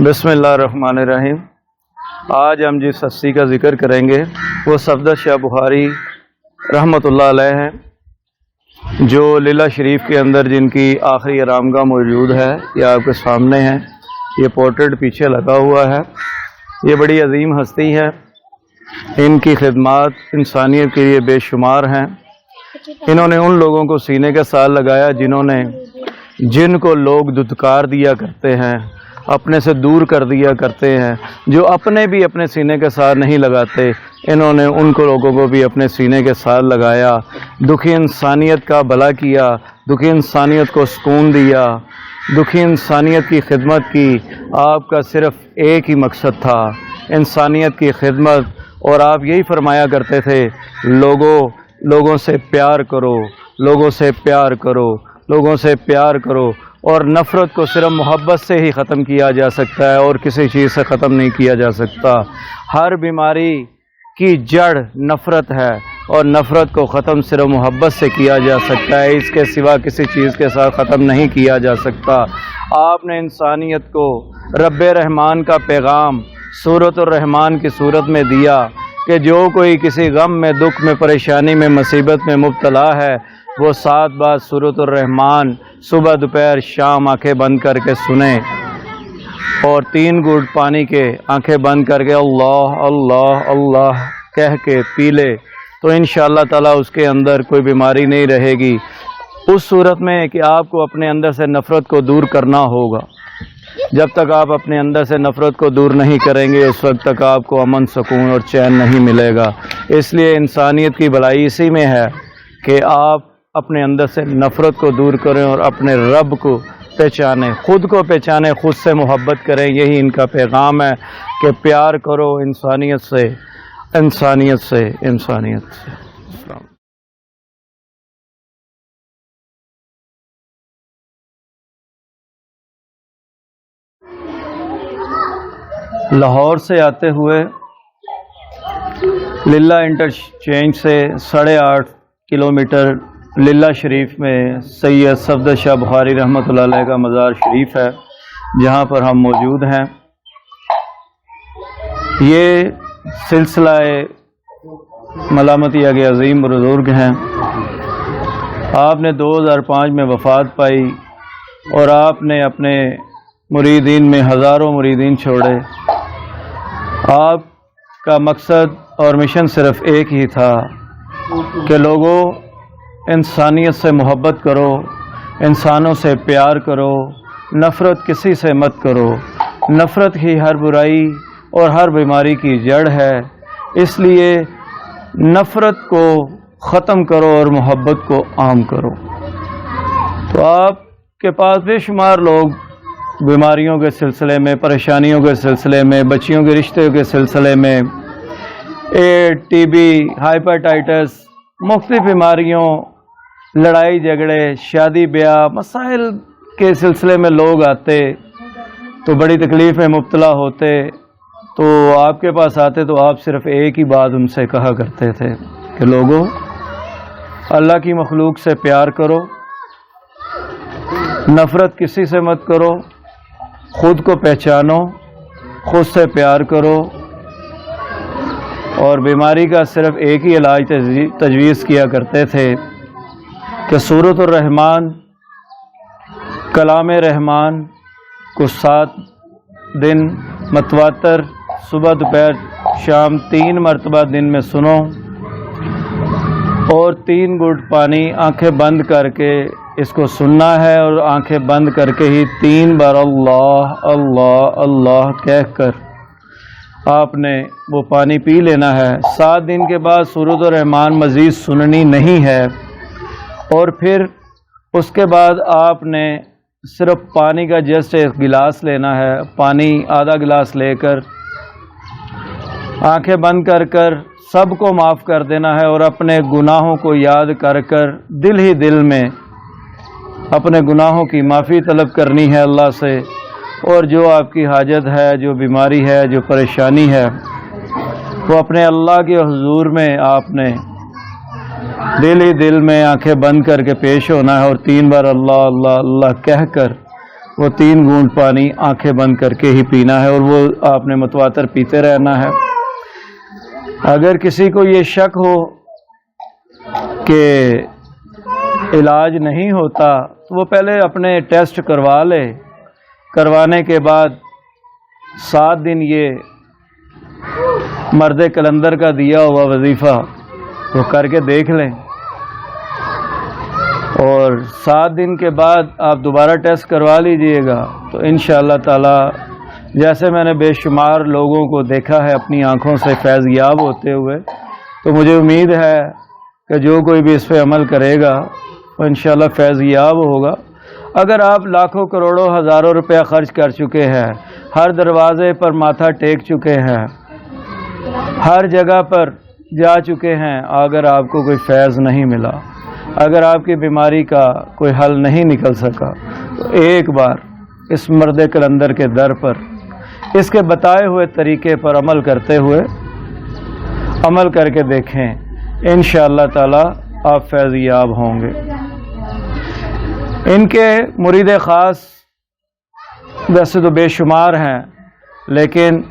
बिस्मिल्लाहिर्रहमानिर्रहीम। आज हम जिस हस्ती का ज़िक्र करेंगे वो सफदर शाह बुखारी रहमतुल्लाह अलैह हैं, जो लीला शरीफ के अंदर जिनकी आखिरी आरामगाह मौजूद है। ये आपके सामने है, ये पोर्ट्रेट पीछे लगा हुआ है। ये बड़ी अजीम हस्ती है, इनकी खिदमत इंसानियत के लिए बेशुमार हैं। इन्होंने उन लोगों को सीने का साल लगाया जिनको लोग धुतकार दिया करते हैं, अपने से दूर कर दिया करते हैं, जो अपने भी अपने सीने के साथ नहीं लगाते। इन्होंने उनको लोगों को भी अपने सीने के साथ लगाया, दुखी इंसानियत का भला किया, दुखी इंसानियत को सुकून दिया, दुखी इंसानियत की खिदमत की। आपका सिर्फ एक ही मकसद था, इंसानियत की खिदमत। और आप यही फरमाया करते थे, लोगों से प्यार करो, लोगों से प्यार करो, लोगों से प्यार करो। और नफ़रत को सिर्फ मोहब्बत से ही ख़त्म किया जा सकता है और किसी चीज़ से ख़त्म नहीं किया जा सकता। हर बीमारी की जड़ नफ़रत है और नफ़रत को ख़त्म सिर्फ मोहब्बत से किया जा सकता है, इसके सिवा किसी चीज़ के साथ ख़त्म नहीं किया जा सकता। आपने इंसानियत को रब्बे रहमान का पैगाम सूरतुर रहमान की सूरत में दिया कि जो कोई किसी गम में, दुख में, परेशानी में, मुसीबत में मुब्तला है, वो 7 बार सूरतुर रहमान सुबह दोपहर शाम आंखें बंद करके सुने और 3 घूंट पानी के आंखें बंद करके अल्लाह अल्लाह अल्लाह कह के पी ले, तो इंशाअल्लाह ताला उसके अंदर कोई बीमारी नहीं रहेगी। उस सूरत में कि आपको अपने अंदर से नफ़रत को दूर करना होगा। जब तक आप अपने अंदर से नफ़रत को दूर नहीं करेंगे, उस वक्त तक आपको अमन, सुकून और चैन नहीं मिलेगा। इसलिए इंसानियत की भलाई इसी में है कि आप अपने अंदर से नफ़रत को दूर करें और अपने रब को पहचानें, ख़ुद को पहचानें, ख़ुद से मोहब्बत करें। यही इनका पैगाम है कि प्यार करो इंसानियत से, इंसानियत से, इंसानियत से। लाहौर से आते हुए लीला इंटरचेंज से 8.5 किलोमीटर लीला शरीफ में सैयद सफदर शाह बुखारी रहमतुल्लाह अलैह का मज़ार शरीफ है, जहाँ पर हम मौजूद हैं। ये सिलसिला मलामतिया के अजीम बुजुर्ग हैं। आपने 2005 में वफ़ात पाई और आपने अपने मुरीदीन में हज़ारों मुरीदीन छोड़े। आपका मकसद और मिशन सिर्फ़ एक ही था कि लोगों, इंसानियत से मोहब्बत करो, इंसानों से प्यार करो, नफ़रत किसी से मत करो। नफ़रत ही हर बुराई और हर बीमारी की जड़ है, इसलिए नफ़रत को ख़त्म करो और मोहब्बत को आम करो। तो आपके पास बेशुमार लोग बीमारियों के सिलसिले में, परेशानियों के सिलसिले में, बच्चियों के रिश्ते के सिलसिले में, एड्स, टीबी, हाइपेटाइटिस, मुख्तलिफ बीमारियों, लड़ाई झगड़े, शादी ब्याह, मसाइल के सिलसिले में लोग आते तो बड़ी तकलीफ़ में मुब्तला होते, तो आपके पास आते तो आप सिर्फ़ एक ही बात उनसे कहा करते थे कि लोगों, अल्लाह की मखलूक से प्यार करो, नफ़रत किसी से मत करो, ख़ुद को पहचानो, ख़ुद से प्यार करो। और बीमारी का सिर्फ़ एक ही इलाज तजवीज़ किया करते थे कि सूरतुर रहमान, कलाम रहमान को 7 दिन मतवातर सुबह दोपहर शाम 3 मरतबा दिन में सुनो और 3 घूंट पानी आंखें बंद करके इसको सुनना है और आंखें बंद करके ही 3 बार अल्लाह अल्लाह अल्लाह कहकर आपने वो पानी पी लेना है। 7 दिन के बाद सूरतुर रहमान मज़ीद सुननी नहीं है और फिर उसके बाद आपने सिर्फ पानी का जस्ट 1 गिलास लेना है। पानी आधा गिलास लेकर आंखें बंद कर सबको माफ़ कर देना है और अपने गुनाहों को याद कर दिल ही दिल में अपने गुनाहों की माफ़ी तलब करनी है अल्लाह से। और जो आपकी हाजत है, जो बीमारी है, जो परेशानी है, वो अपने अल्लाह के हुजूर में आपने दिल ही दिल में आंखें बंद करके पेश होना है और 3 बार अल्लाह अल्लाह अल्लाह कहकर وہ 3 घूंट पानी आंखें बंद करके ही पीना है, और वो आपने मुतवातर पीते रहना है। अगर किसी को ये शक हो कि इलाज नहीं होता तो वो पहले अपने टेस्ट करवा ले, करवाने के बाद 7 दिन ये मर्द कलंदर का दिया हुआ वजीफ़ा वो करके देख लें, और 7 दिन के बाद आप दोबारा टेस्ट करवा लीजिएगा तो इंशाअल्लाह ताला जैसे मैंने बेशुमार लोगों को देखा है अपनी आँखों से फैज़याब होते हुए, तो मुझे उम्मीद है कि जो कोई भी इस पर अमल करेगा वो इंशाअल्लाह फैज़याब होगा। अगर आप लाखों करोड़ों हज़ारों रुपया खर्च कर चुके हैं, हर दरवाज़े पर माथा टेक चुके हैं, हर जगह पर जा चुके हैं, अगर आपको कोई फैज़ नहीं मिला, अगर आपकी बीमारी का कोई हल नहीं निकल सका, तो एक बार इस मर्द कलंदर के दर पर इसके बताए हुए तरीके पर अमल करते हुए अमल करके देखें, इंशाअल्लाह ताला आप फैज़याब होंगे। इनके मुरीद ख़ास वैसे तो बेशुमार हैं, लेकिन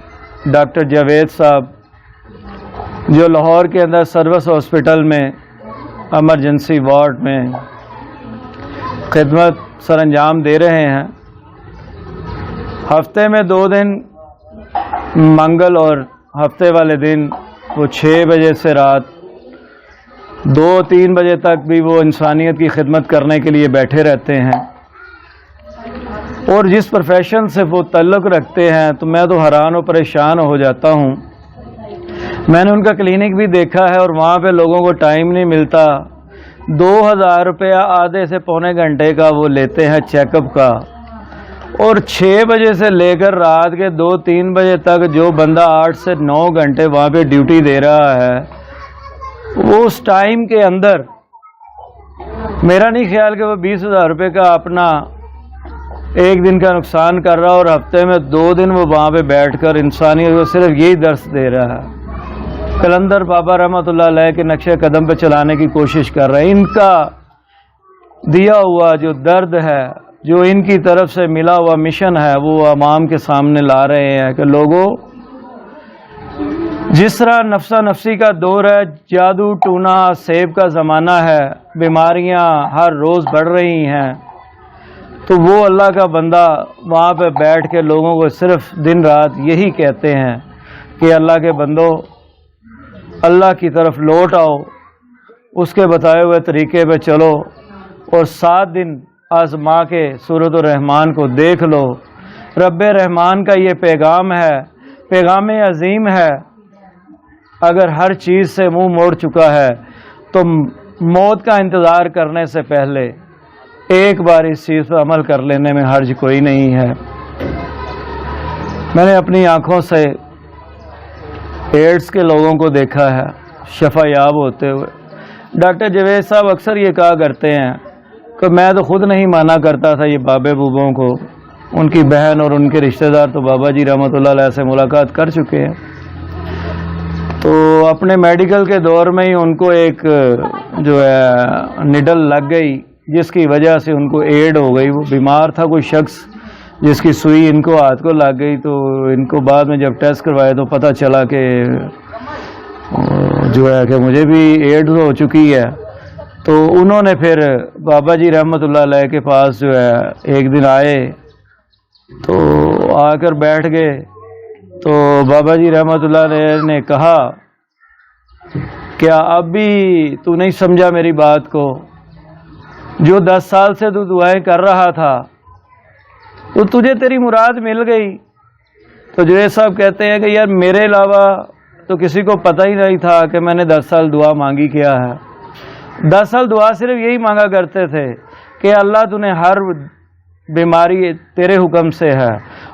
डॉक्टर जावेद साहब जो लाहौर के अंदर सर्विस हॉस्पिटल में एमरजेंसी वार्ड में खिदमत सरअंजाम दे रहे हैं, हफ्ते में 2 दिन मंगल और हफ्ते वाले दिन वो 6 बजे से रात 2-3 बजे तक भी वो इंसानियत की खिदमत करने के लिए बैठे रहते हैं। और जिस प्रोफेशन से वो ताल्लुक़ रखते हैं तो मैं तो हैरान और परेशान हो जाता हूँ। मैंने उनका क्लिनिक भी देखा है और वहाँ पे लोगों को टाइम नहीं मिलता। 2000 रुपया आधे से पौने घंटे का वो लेते हैं चेकअप का, और 6 बजे से लेकर रात के 2-3 बजे तक जो बंदा 8 से 9 घंटे वहाँ पे ड्यूटी दे रहा है, वो उस टाइम के अंदर मेरा नहीं ख्याल कि वो 20,000 रुपये का अपना एक दिन का नुकसान कर रहा है, और हफ्ते में 2 दिन वो वहाँ पे बैठकर इंसानियत को सिर्फ यही दर्स दे रहा है। कलंदर बाबा रहमतुल्लाह अलैह के नक्शे कदम पे चलाने की कोशिश कर रहे हैं। इनका दिया हुआ जो दर्द है, जो इनकी तरफ से मिला हुआ मिशन है, वो अवाम के सामने ला रहे हैं कि लोगों, जिस तरह नफ्सा नफसी का दौर है, जादू टूना सेब का ज़माना है, बीमारियां हर रोज़ बढ़ रही हैं, तो वो अल्लाह का बंदा वहाँ पे बैठ के लोगों को सिर्फ दिन रात यही कहते हैं कि अल्लाह के बंदो, अल्लाह की तरफ लौट आओ, उसके बताए हुए तरीके पे चलो, और 7 दिन आज़मा के सूरत रहमान को देख लो। रब्बे रहमान का ये पैगाम है, पैगाम अजीम है। अगर हर चीज़ से मुंह मोड़ चुका है तो मौत का इंतज़ार करने से पहले एक बार इस चीज़ पर अमल कर लेने में हर्ज कोई नहीं है। मैंने अपनी आँखों से एड्स के लोगों को देखा है शफायाब होते हुए। डॉक्टर जावेद साहब अक्सर ये कहा करते हैं कि मैं तो ख़ुद नहीं माना करता था ये बाबे बूबों को, उनकी बहन और उनके रिश्तेदार तो बाबा जी रहमतुल्लाह अलैह से मुलाकात कर चुके हैं। तो अपने मेडिकल के दौर में ही उनको एक जो है निडल लग गई, जिसकी वजह से उनको एड हो गई। वो बीमार था कोई शख्स जिसकी सुई इनको हाथ को लग गई, तो इनको बाद में जब टेस्ट करवाए तो पता चला कि जो है कि मुझे भी एड्स हो चुकी है। तो उन्होंने फिर बाबा जी रहमतुल्लाह अलैह के पास जो है एक दिन आए, तो आकर बैठ गए। तो बाबा जी रहमतुल्लाह अलैह ने कहा, क्या अब भी तू नहीं समझा मेरी बात को? जो 10 साल से तू दुआएं कर रहा था तो तुझे तेरी मुराद मिल गई। तो जो साहब कहते हैं कि यार मेरे अलावा तो किसी को पता ही नहीं था कि मैंने 10 साल दुआ मांगी क्या है। 10 साल दुआ सिर्फ यही मांगा करते थे कि अल्लाह तूने हर बीमारी तेरे हुक्म से है,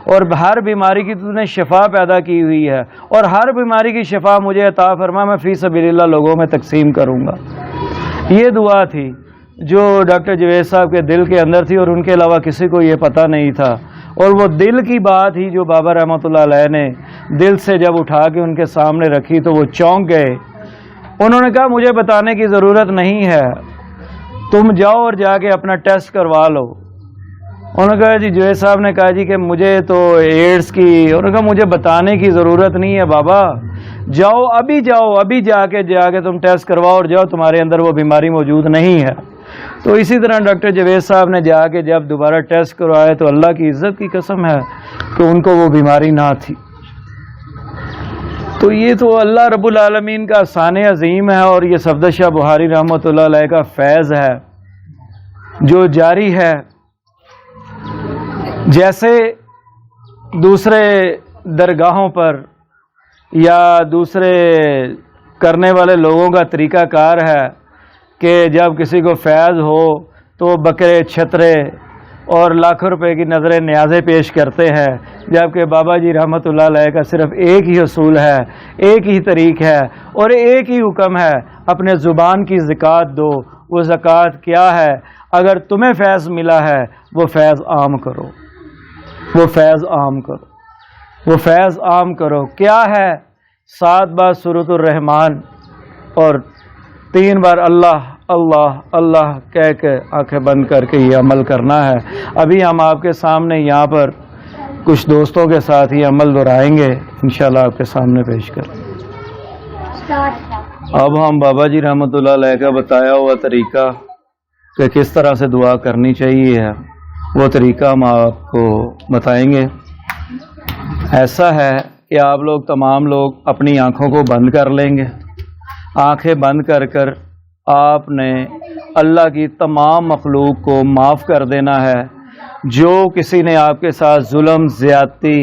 और हर बीमारी की तूने शिफा पैदा की हुई है, और हर बीमारी की शिफा मुझे अता फरमा, मैं फी सबीलिल्लाह लोगों में तकसीम करूँगा। ये दुआ थी जो डॉक्टर जावेद साहब के दिल के अंदर थी, और उनके अलावा किसी को ये पता नहीं था। और वो दिल की बात ही जो बाबा रहमतुल्लाह अलैह ने दिल से जब उठा के उनके सामने रखी तो वो चौंक गए। उन्होंने कहा मुझे बताने की ज़रूरत नहीं है, तुम जाओ और जाके अपना टेस्ट करवा लो। انہوں نے کہا جی جوید صاحب نے کہا جی کہ مجھے تو ایڈز کی، انہوں نے کہا مجھے بتانے کی ضرورت نہیں ہے بابا، جاؤ ابھی جا کے تم ٹیسٹ کرواؤ اور جاؤ، تمہارے اندر وہ بیماری موجود نہیں ہے۔ تو اسی طرح ڈاکٹر جوید صاحب نے جا کے جب دوبارہ ٹیسٹ کروائے تو اللہ کی عزت کی قسم ہے کہ ان کو وہ بیماری نہ تھی۔ تو یہ تو اللہ رب العالمین کا احسان عظیم ہے، اور یہ صفدر شاہ بخاری رحمۃ اللہ علیہ کا فیض ہے جو جاری ہے۔ جیسے دوسرے درگاہوں پر یا دوسرے کرنے والے لوگوں کا طریقہ کار ہے کہ جب کسی کو فیض ہو تو بکرے چھترے اور لاکھوں روپے کی نظریں نیازیں پیش کرتے ہیں، جبکہ بابا جی رحمۃ اللہ علیہ کا صرف ایک ہی اصول ہے، ایک ہی طریق ہے اور ایک ہی حکم ہے، اپنے زبان کی زکوٰۃ دو۔ وہ زکوٰۃ کیا ہے؟ اگر تمہیں فیض ملا ہے وہ فیض عام کرو، وہ فیض عام کرو، وہ فیض عام کرو۔ کیا ہے؟ 7 بار سورۃ الرحمن اور 3 بار اللہ اللہ اللہ کہہ کے آنکھیں بند کر کے یہ عمل کرنا ہے۔ ابھی ہم آپ کے سامنے یہاں پر کچھ دوستوں کے ساتھ یہ عمل دہرائیں گے، انشاءاللہ آپ کے سامنے پیش کریں۔ اب ہم بابا جی رحمۃ اللہ علیہ کا بتایا ہوا طریقہ کہ کس طرح سے دعا کرنی چاہیے، وہ طریقہ ہم آپ کو بتائیں گے۔ ایسا ہے کہ آپ لوگ تمام لوگ اپنی آنکھوں کو بند کر لیں گے۔ آنکھیں بند کر کر آپ نے اللہ کی تمام مخلوق کو معاف کر دینا ہے۔ جو کسی نے آپ کے ساتھ ظلم، زیادتی،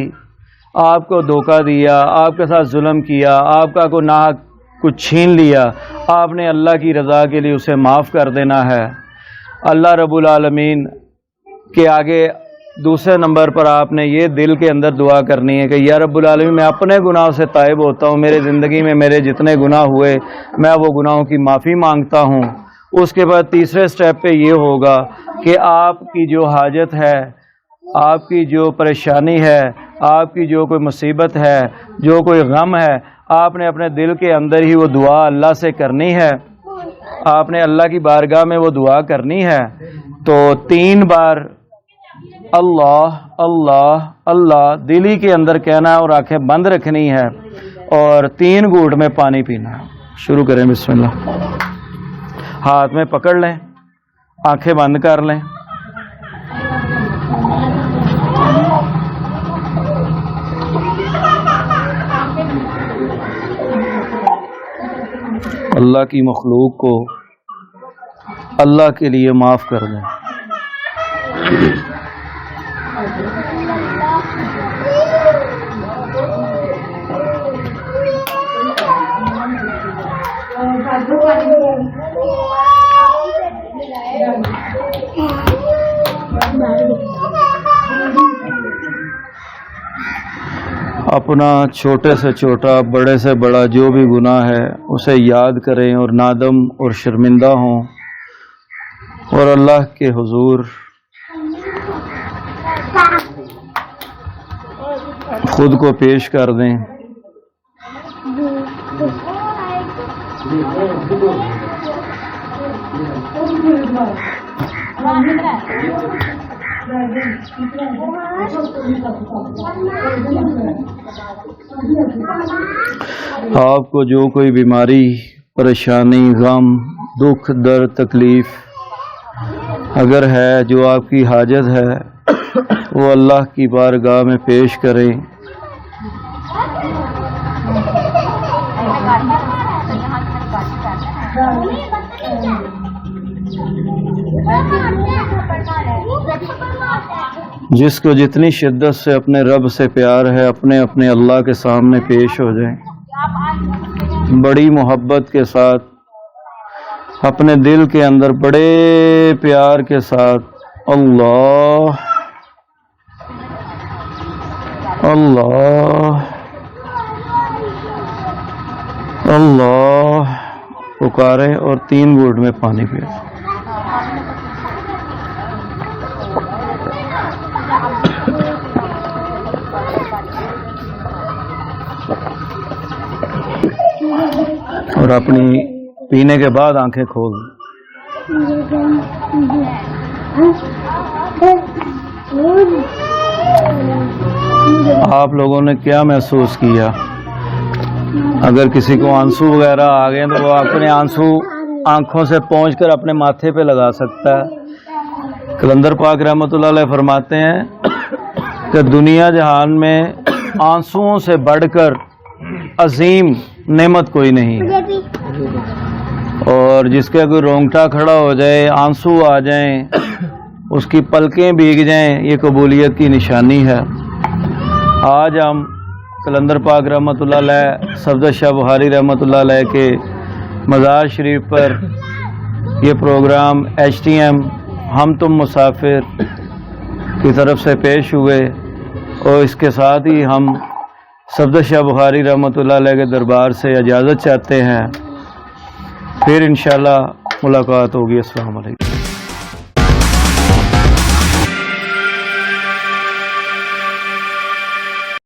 آپ کو دھوکہ دیا، آپ کے ساتھ ظلم کیا، آپ کا کوئی ناحق کچھ چھین لیا، آپ نے اللہ کی رضا کے لیے اسے معاف کر دینا ہے۔ اللہ رب العالمین کے آگے دوسرے نمبر پر آپ نے یہ دل کے اندر دعا کرنی ہے کہ یا رب العالمین میں اپنے گناہوں سے تائب ہوتا ہوں، میرے زندگی میں میرے جتنے گناہ ہوئے میں وہ گناہوں کی معافی مانگتا ہوں۔ اس کے بعد تیسرے سٹیپ پہ یہ ہوگا کہ آپ کی جو حاجت ہے، آپ کی جو پریشانی ہے، آپ کی جو کوئی مصیبت ہے، جو کوئی غم ہے، آپ نے اپنے دل کے اندر ہی وہ دعا اللہ سے کرنی ہے، آپ نے اللہ کی بارگاہ میں وہ دعا کرنی ہے۔ تو 3 بار اللہ اللہ اللہ دلی کے اندر کہنا ہے اور آنکھیں بند رکھنی ہے اور 3 گھونٹ میں پانی پینا ہے۔ شروع کریں، بسم اللہ۔ ہاتھ میں پکڑ لیں، آنکھیں بند کر لیں۔ اللہ کی مخلوق کو اللہ کے لیے معاف کر دیں۔ اپنا چھوٹے سے چھوٹا، بڑے سے بڑا جو بھی گناہ ہے اسے یاد کریں اور نادم اور شرمندہ ہوں اور اللہ کے حضور خود کو پیش کر دیں۔ آپ کو جو کوئی بیماری، پریشانی، غم، دکھ، درد، تکلیف اگر ہے، جو آپ کی حاجت ہے، وہ اللہ کی بارگاہ میں پیش کریں۔ جس کو جتنی شدت سے اپنے رب سے پیار ہے، اپنے اپنے اللہ کے سامنے پیش ہو جائیں، بڑی محبت کے ساتھ، اپنے دل کے اندر بڑے پیار کے ساتھ اللہ اللہ اللہ پکاریں اور 3 گھونٹ میں پانی پئیں۔ اور اپنی پینے کے بعد آنکھیں کھول دیں۔ آپ لوگوں نے کیا محسوس کیا؟ اگر کسی کو آنسو وغیرہ آ گئے تو وہ اپنے آنسو آنکھوں سے پونچھ کر اپنے ماتھے پہ لگا سکتا ہے۔ کلندر پاک رحمۃ اللہ علیہ فرماتے ہیں کہ دنیا جہان میں آنسوؤں سے بڑھ کر عظیم نعمت کوئی نہیں ہے، اور جس کے کوئی رونگٹا کھڑا ہو جائے، آنسو آ جائیں، اس کی پلکیں بھیگ جائیں، یہ قبولیت کی نشانی ہے۔ آج ہم کلندر پاک رحمۃ اللہ علیہ، صفدر شاہ بخاری رحمۃ اللہ علیہ کے مزار شریف پر یہ پروگرام HTM ہم تم مسافر کی طرف سے پیش ہوئے، اور اس کے ساتھ ہی ہم صفدر شاہ بخاری رحمۃ اللہ علیہ کے دربار سے اجازت چاہتے ہیں، پھر انشاءاللہ ملاقات ہوگی۔ السلام علیکم۔